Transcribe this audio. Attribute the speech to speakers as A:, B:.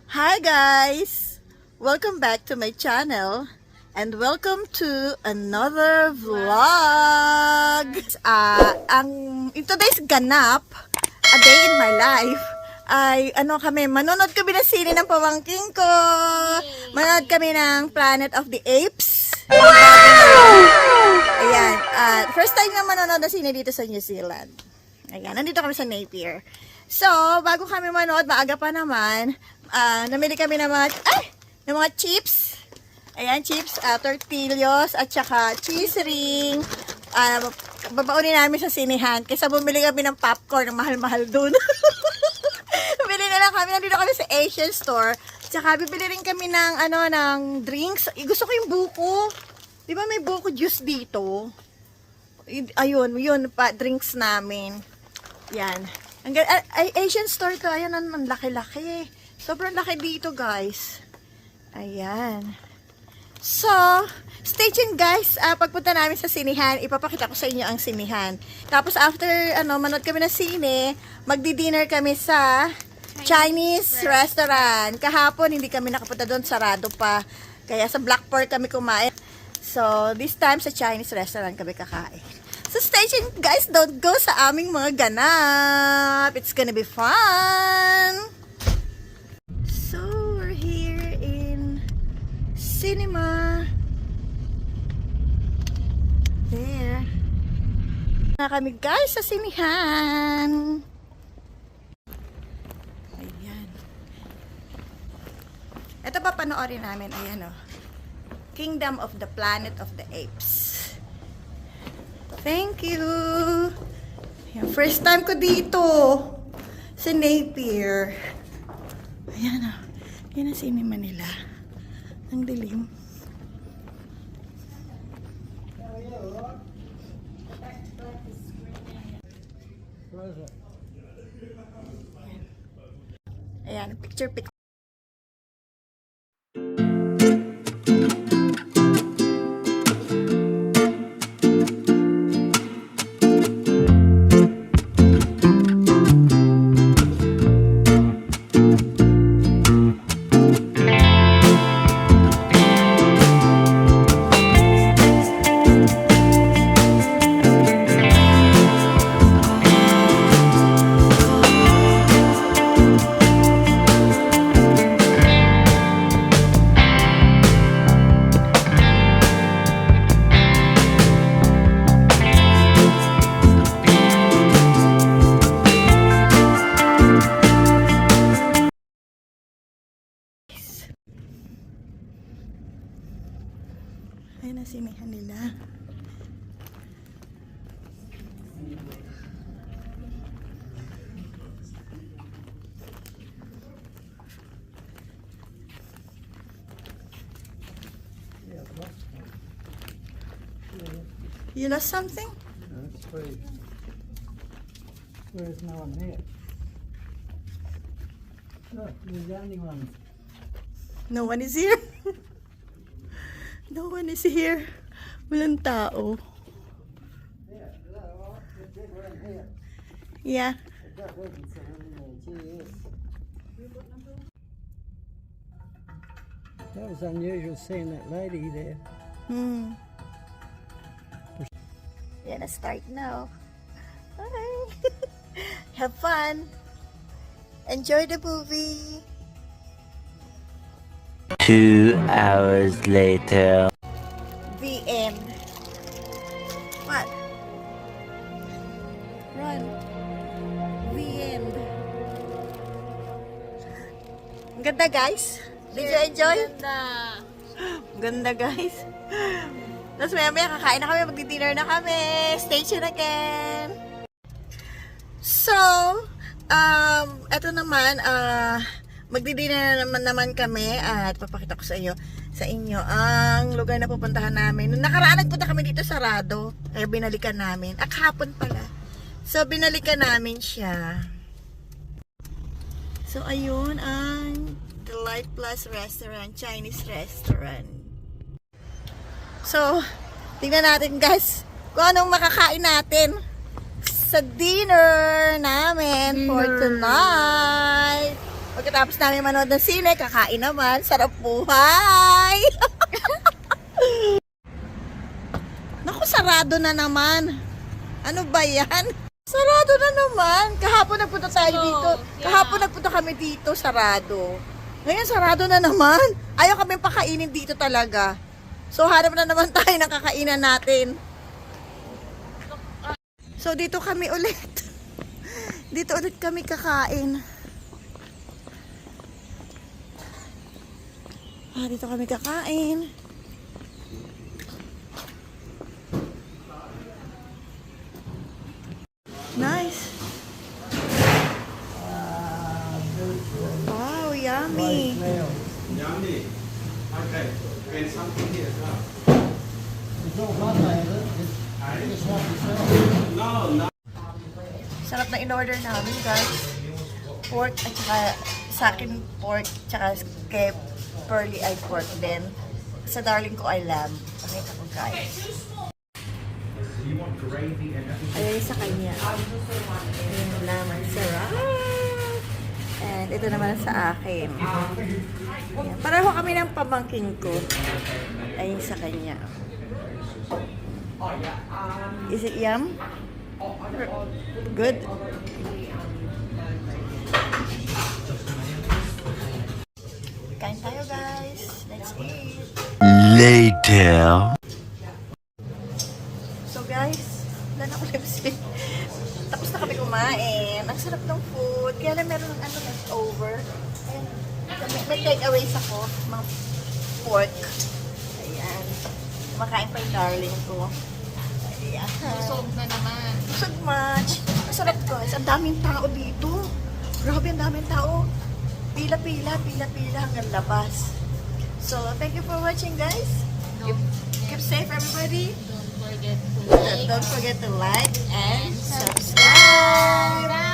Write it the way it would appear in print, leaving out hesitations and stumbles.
A: Hi guys! Welcome back to my channel and welcome to another vlog! In today's ganap, a day in my life, ay manonood kami ng sine ng pamangking ko. Manonood kami ng Planet of the Apes. Ayan, first time na manonood ng sine dito sa New Zealand. Ayan, nandito kami sa Napier. So, bago kami manood, maaga pa naman, namili kami ng mga chips. Ayan, chips, tortillos, at saka cheese ring. Babaunin namin sa sinihan. Kaysa bumili kami ng popcorn, ng mahal-mahal dun. Bili na lang kami, nandito kami sa Asian store. Tsaka bibili rin kami ng drinks. Gusto ko yung buko. Di ba may buko juice dito? Ayun, yun pa, drinks namin. Yan. Asian store to. Ayan, ang laki-laki. Sobrang laki dito, guys. Ayan. So, stay tuned, guys. Pagpunta namin sa sinihan, ipapakita ko sa inyo ang sinihan. Tapos, after, manood kami ng sine, magdi-dinner kami sa Chinese restaurant. Kahapon, hindi kami nakapunta doon. Sarado pa. Kaya sa Blackport kami kumain. So, this time, sa Chinese restaurant kami kakain. So, stay tuned, guys. Don't go sa aming mga ganap. It's gonna be fun. So, we're here in cinema. There. Na kami, guys, sa sinihan. Ayan. Ito pa panoorin namin. Ayan, Kingdom of the Planet of the Apes. Thank you. Ayan, first time ko dito sa Napier. Ayan yan ang cinema nila. Ang dilim. Ayan, picture. Ayan ang sinihan nila. You lost something?
B: No, it's free. There's no one here. Look, you're the only one.
A: No one is here. No one is here. Walang tao.
B: Yeah, is that all right? There's people in here.
A: Yeah.
B: I've got Wilkinson in there. Gee, that was unusual seeing that lady there.
A: Yeah, let's start now. Bye. Have fun. Enjoy the movie.
C: 2 hours later.
A: The end. What? Run. The end. Ang ganda, guys. Did you enjoy? Ang ganda, guys. Tapos maya kakain na kami, magdi-dinner na kami. Stay tuned again. So, eto naman, magdi-dinner naman kami at papakita ko sa inyo ang lugar na pupuntahan namin. Nung nakaraan nagpunta kami dito sa Rado, kaya binalikan namin. Kahapon pala. So, binalikan namin siya. So, ayun ang Delight Plus Restaurant, Chinese restaurant. So, tingnan natin, guys, kung anong makakain natin sa dinner namin for tonight. Pagkatapos namin manood ng sine, kakain naman. Sarap buhay! Naku, sarado na naman. Ano ba yan? Sarado na naman. Kahapon nagpunta tayo dito. Kahapon nagpunta kami dito, sarado. Ngayon, sarado na naman. Ayaw kami pakainin dito talaga. So, harap na naman tayo ng kakainan natin. So, dito kami ulit. Dito ulit kami kakain. Dito kami kakain. Nice. Wow, yummy.
B: Yummy. Okay. And something here as well. It's all hot, it's hot as well. No, no.
A: Sarap na in-order namin, guys. Pork at saka sa akin pork tsaka kay Pearly ay pork din. Sa darling ko ay lamb. Pakita ko, guys. Ayan sa kanya. Yung lamb, sarap. And ito naman sa akin. Ayan. Pareho kami ng pamangking ko. Ayun sa kanya. Is it yum? Good? Kain tayo, guys. Let's eat.
C: Later.
A: So, guys, wala na ako lipstick. Tapos na kami kumain. Ang sarap ng food. Kaya lang meron ng ano leftover. Ayan. May takeaways ako. Mga pork. Ayan. Kumakain pa yung darling ko. Ayan.
D: Busog na naman.
A: Busog much. Ang sarap, guys. Ang daming tao dito. Grabe, ang daming tao. Pila-pila hanggang labas. So, thank you for watching, guys. Keep safe, everybody.
D: Don't forget to like.
A: Don't forget to like and subscribe.